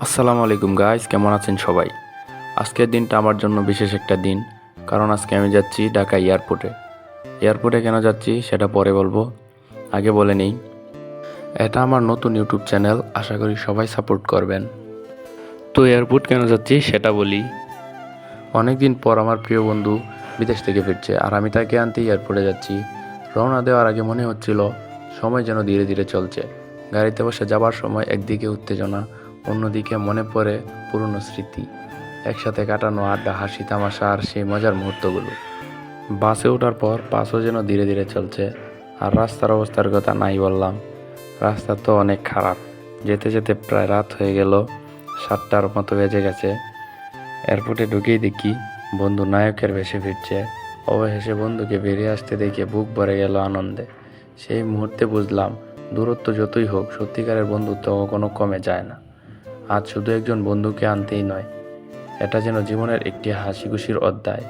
আসসালামু আলাইকুম গাইস, কেমন আছেন সবাই? আজকের দিনটা আমার জন্য বিশেষ একটা দিন, কারণ আজকে আমি যাচ্ছি ঢাকা এয়ারপোর্টে। এয়ারপোর্টে কেন যাচ্ছি সেটা পরে বলবো, আগে বলে নেই, এটা আমার নতুন ইউটিউব চ্যানেল, আশা করি সবাই সাপোর্ট করবেন। তো এয়ারপোর্ট কেন যাচ্ছি সেটা বলি। অনেকদিন পর আমার প্রিয় বন্ধু বিদেশ থেকে ফিরছে, আর আমি তাকে আনতে এয়ারপোর্টে যাচ্ছি। রওনা দেওয়ার আগে মনে হচ্ছিল সময় যেন ধীরে ধীরে চলছে। গাড়িতে বসে যাবার সময় একদিকে উত্তেজনা, অন্যদিকে মনে পড়ে পুরনো স্মৃতি, একসাথে কাটানো আড্ডা, হাসি তামাশা আর সেই মজার মুহূর্তগুলো। বাসে ওঠার পর বাসও যেন ধীরে ধীরে চলছে। আর রাস্তার অবস্থার কথা নাই বললাম, রাস্তা তো অনেক খারাপ। যেতে যেতে প্রায় রাত হয়ে গেল, 7টার মতো বেজে গেছে। এয়ারপোর্টে ঢুকেই দেখি বন্ধু নায়কের ভেসে ফিরছে। অবশেষে বন্ধুকে বেরিয়ে আসতে দেখে বুক ভরে গেল আনন্দে। সেই মুহূর্তে বুঝলাম, দূরত্ব যতই হোক, সত্যিকারের বন্ধুত্ব কখনো কমে যায় না। আজ শুধু একজন বন্ধুকে আনতেই নয়, এটা যেন জীবনের একটি হাসি খুশির অধ্যায়।